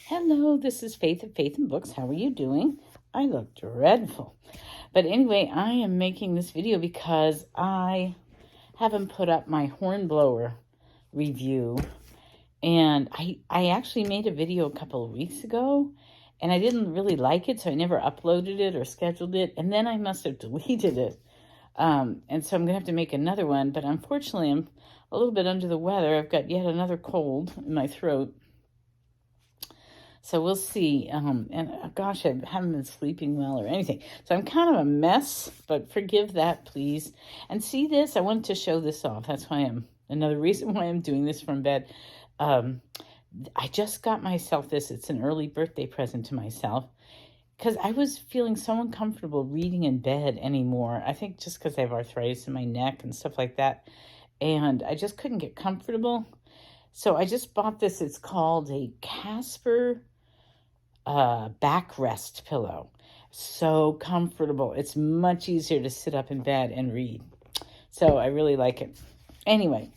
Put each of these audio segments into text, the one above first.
Hello, this is Faith at Faith and Books. How are you doing? I look dreadful. But anyway, I am making this video because I haven't put up my Hornblower review. And I actually made a video a couple of weeks ago, and I didn't really like it, so I never uploaded it or scheduled it. And then I must have deleted it. And so I'm going to have to make another one. But unfortunately, I'm a little bit under the weather. I've got yet another cold in my throat. So we'll see. Gosh, I haven't been sleeping well or anything. So I'm kind of a mess, but forgive that, please. And see this? I wanted to show this off. That's why another reason why I'm doing this from bed. I just got myself this. It's an early birthday present to myself because I was feeling so uncomfortable reading in bed anymore. I think just because I have arthritis in my neck and stuff like that. And I just couldn't get comfortable. So I just bought this. It's called a Hotspur backrest pillow. So comfortable. It's much easier to sit up in bed and read. So I really like it. Anyway,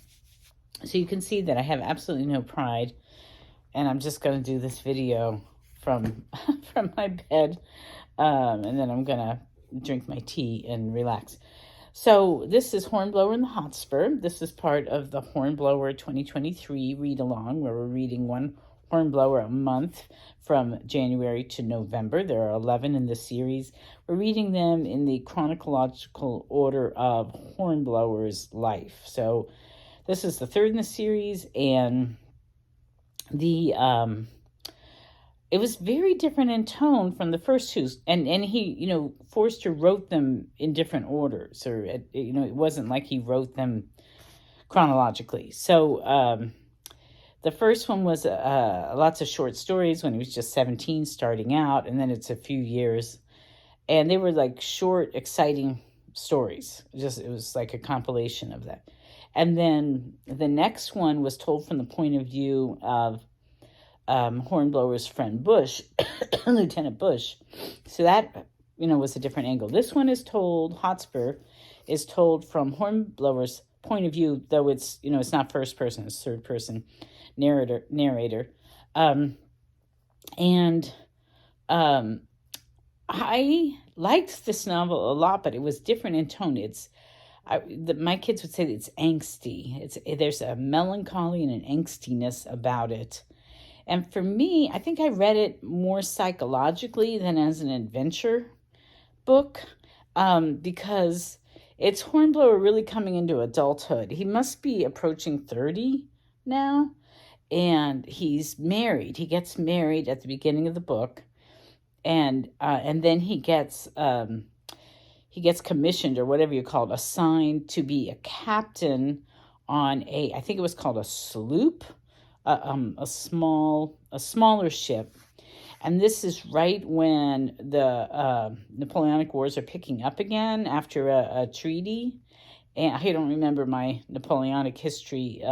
so you can see that I have absolutely no pride, and I'm just going to do this video from my bed, and then I'm going to drink my tea and relax. So this is Hornblower and the Hotspur. This is part of the Hornblower 2023 read-along, where we're reading one Hornblower a month from January to November. There are 11 in the series. We're reading them in the chronological order of Hornblower's life. So this is the third in the series, and it was very different in tone from the first two, and he, Forster wrote them in different orders, or it wasn't like he wrote them chronologically. So the first one was lots of short stories when he was just 17 starting out, and then it's a few years. And they were like short, exciting stories. It was like a compilation of that. And then the next one was told from the point of view of Hornblower's friend Bush, Lieutenant Bush. So that, was a different angle. This one is told, Hotspur, is told from Hornblower's point of view, though it's, it's not first person, it's third person narrator. I liked this novel a lot, but it was different in tone. My kids would say that it's angsty. There's a melancholy and an angstiness about it. And for me, I think I read it more psychologically than as an adventure book, because it's Hornblower really coming into adulthood. He must be approaching 30 now, and he's married. He gets married at the beginning of the book, and then he gets commissioned, or whatever you call it, assigned to be a captain on I think it was called a sloop, a smaller ship. And this is right when the Napoleonic Wars are picking up again after a treaty. And I don't remember my Napoleonic history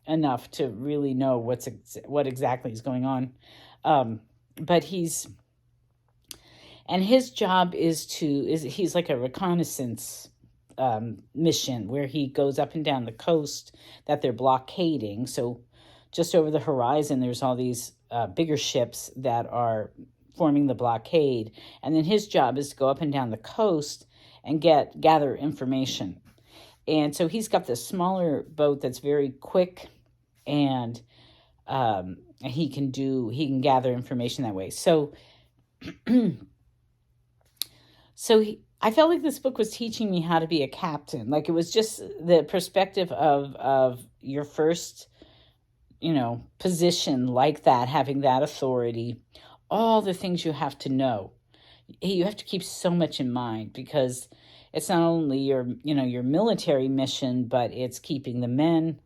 enough to really know what exactly is going on. But his job is he's like a reconnaissance mission where he goes up and down the coast that they're blockading. So just over the horizon, there's all these bigger ships that are forming the blockade. And then his job is to go up and down the coast and gather information. And so he's got this smaller boat that's very quick, and he can gather information that way. So I felt like this book was teaching me how to be a captain. Like, it was just the perspective of your first, position like that, having that authority, all the things you have to know. You have to keep so much in mind, because it's not only your military mission, but it's keeping the men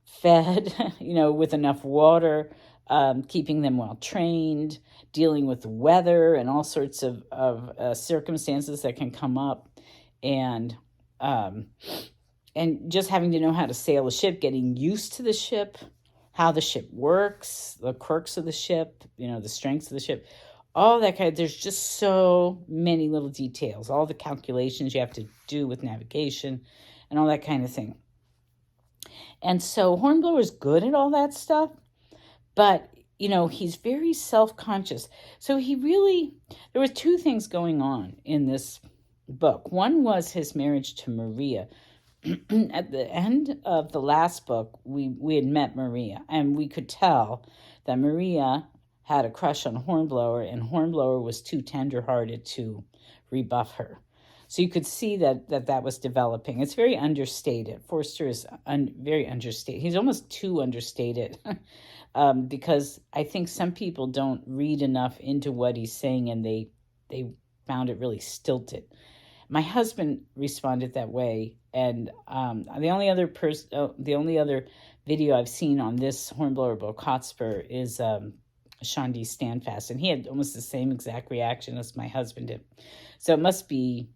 fed, with enough water, keeping them well trained, dealing with the weather and all sorts of circumstances that can come up, and just having to know how to sail a ship, getting used to the ship, how the ship works, the quirks of the ship, the strengths of the ship, all that kind of, there's just so many little details, all the calculations you have to do with navigation and all that kind of thing. And so Hornblower is good at all that stuff, but he's very self-conscious. So there were two things going on in this book. One was his marriage to Maria. At the end of the last book, we had met Maria, and we could tell that Maria had a crush on Hornblower, and Hornblower was too tenderhearted to rebuff her. So you could see that was developing. It's very understated. Forster is very understated. He's almost too understated because I think some people don't read enough into what he's saying, and they found it really stilted. My husband responded that way, and the only other video I've seen on this Hornblower book, Hotspur, is Sean D. Standfast, and he had almost the same exact reaction as my husband did. So it must be,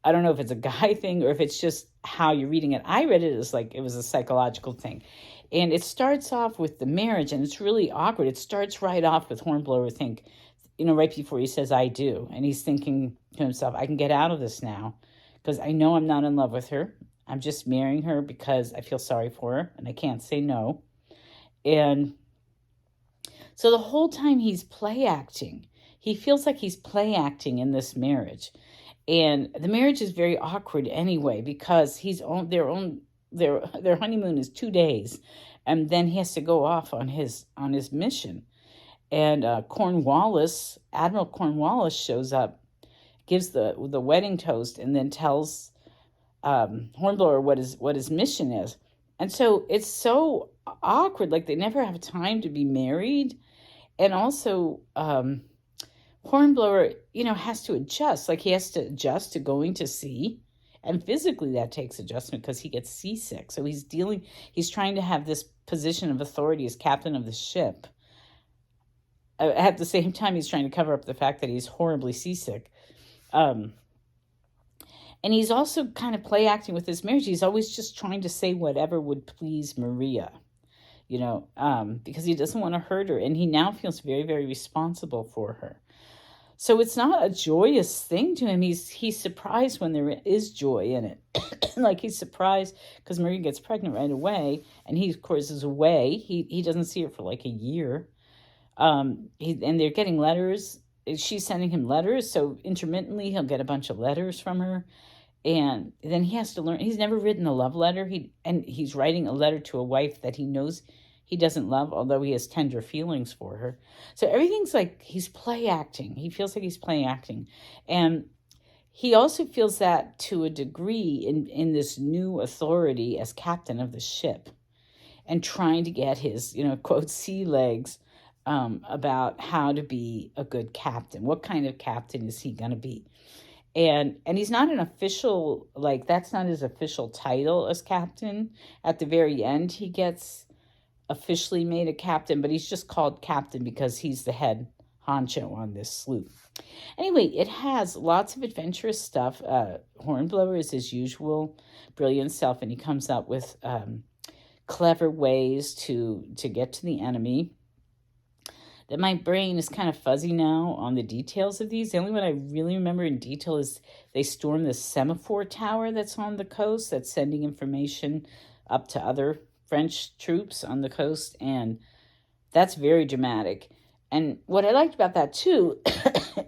I don't know if it's a guy thing or if it's just how you're reading it. I read it as like it was a psychological thing. And it starts off with the marriage, and it's really awkward. It starts right off with Hornblower right before he says, I do. And he's thinking to himself, I can get out of this now because I know I'm not in love with her. I'm just marrying her because I feel sorry for her and I can't say no. And so the whole time he's play acting. He feels like he's play acting in this marriage. And the marriage is very awkward anyway because their honeymoon is 2 days, and then he has to go off on his mission. And Admiral Cornwallis shows up, gives the wedding toast, and then tells Hornblower what his mission is. And so it's so awkward, like they never have time to be married. And also Hornblower, has to adjust. Like he has to adjust to going to sea. And physically that takes adjustment because he gets seasick. So he's trying to have this position of authority as captain of the ship. At the same time, he's trying to cover up the fact that he's horribly seasick. And he's also kind of play acting with his marriage. He's always just trying to say whatever would please Maria, because he doesn't want to hurt her. And he now feels very, very responsible for her. So it's not a joyous thing to him. He's surprised when there is joy in it. Like he's surprised because Maria gets pregnant right away. And he, of course, is away. He doesn't see her for like a year. And they're getting letters. She's sending him letters. So intermittently, he'll get a bunch of letters from her. And then he has to learn. He's never written a love letter. He's writing a letter to a wife that he knows he doesn't love, although he has tender feelings for her. So everything's like he's play acting. He feels like he's play acting. And he also feels that to a degree in this new authority as captain of the ship and trying to get his, quote, sea legs about how to be a good captain. What kind of captain is he going to be? And he's not an official, that's not his official title as captain. At the very end, he gets officially made a captain, but he's just called captain because he's the head honcho on this sloop. Anyway, it has lots of adventurous stuff. Hornblower is his usual brilliant self, and he comes up with clever ways to get to the enemy. That my brain is kind of fuzzy now on the details of these. The only one I really remember in detail is they storm the semaphore tower that's on the coast that's sending information up to other French troops on the coast, and that's very dramatic. And what I liked about that too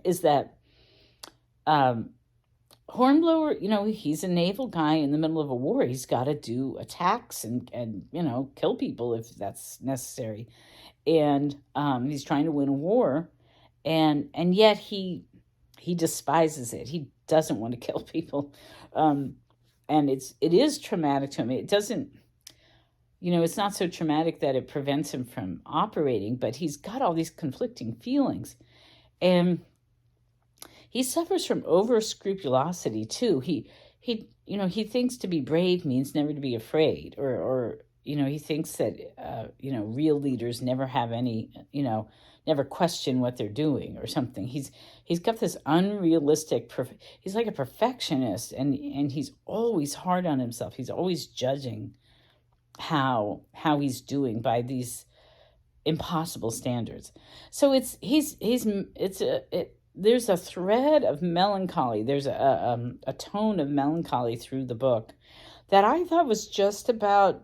is that Hornblower, he's a naval guy in the middle of a war. He's got to do attacks and kill people if that's necessary. And he's trying to win a war, and yet he despises it. He doesn't want to kill people, and it is traumatic to him. It doesn't. It's not so traumatic that it prevents him from operating, but he's got all these conflicting feelings. And he suffers from over-scrupulosity, too. He thinks to be brave means never to be afraid, or he thinks that, real leaders never have any, never question what they're doing or something. He's got this unrealistic, he's like a perfectionist, and he's always hard on himself. He's always judging how he's doing by these impossible standards. So there's a thread of melancholy. There's a tone of melancholy through the book that I thought was just about,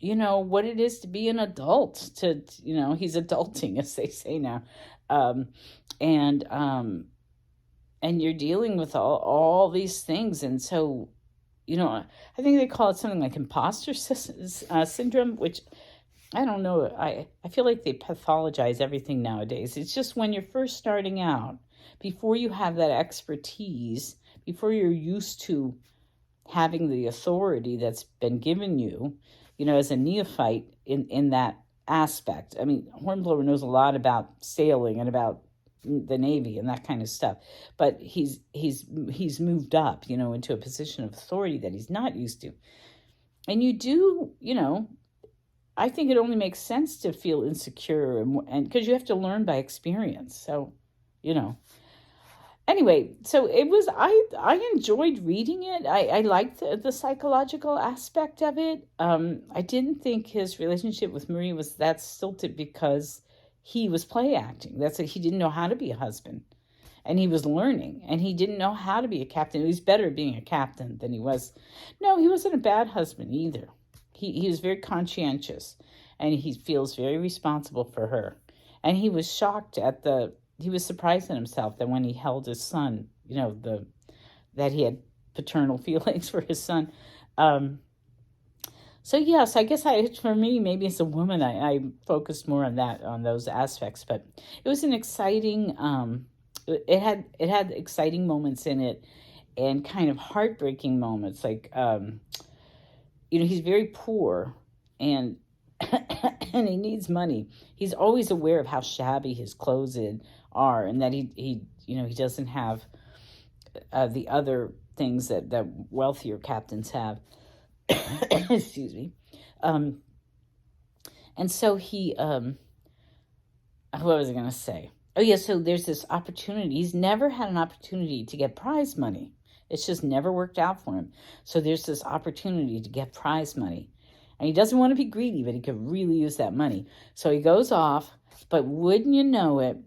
what it is to be an adult, he's adulting, as they say now. Um, and, um, and you're dealing with all these things. And so, I think they call it something like imposter syndrome, which I don't know. I feel like they pathologize everything nowadays. It's just when you're first starting out, before you have that expertise, before you're used to having the authority that's been given you, as a neophyte in that aspect. I mean, Hornblower knows a lot about sailing and about the Navy and that kind of stuff, but he's moved up, into a position of authority that he's not used to. And you do, I think it only makes sense to feel insecure and because you have to learn by experience. So, anyway, so it was, I enjoyed reading it. I liked the psychological aspect of it. I didn't think his relationship with Marie was that stilted because he was play acting. He didn't know how to be a husband, and he was learning, and he didn't know how to be a captain. He was better at being a captain than he was. No, he wasn't a bad husband either. He was very conscientious, and he feels very responsible for her. And he was shocked he was surprised at himself that when he held his son, that he had paternal feelings for his son. So yes, I guess for me, maybe as a woman, I focused more on those aspects. But it was an exciting. It had exciting moments in it, and kind of heartbreaking moments. Like, he's very poor, and and he needs money. He's always aware of how shabby his clothes are, and that he doesn't have the other things that wealthier captains have. Excuse me. And so he, what was I going to say? Oh yeah, so there's this opportunity. He's never had an opportunity to get prize money. It's just never worked out for him. So there's this opportunity to get prize money. And he doesn't want to be greedy, but he could really use that money. So he goes off, but wouldn't you know it,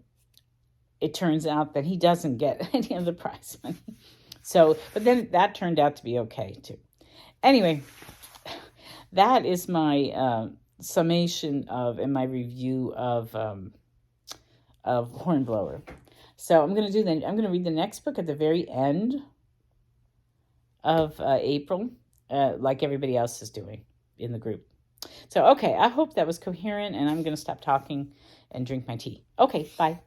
it turns out that he doesn't get any of the prize money. So, but then that turned out to be okay too. Anyway, that is my summation and my review of Hornblower. So I'm going to read the next book at the very end of April, like everybody else is doing in the group. So, okay, I hope that was coherent, and I'm going to stop talking and drink my tea. Okay, bye.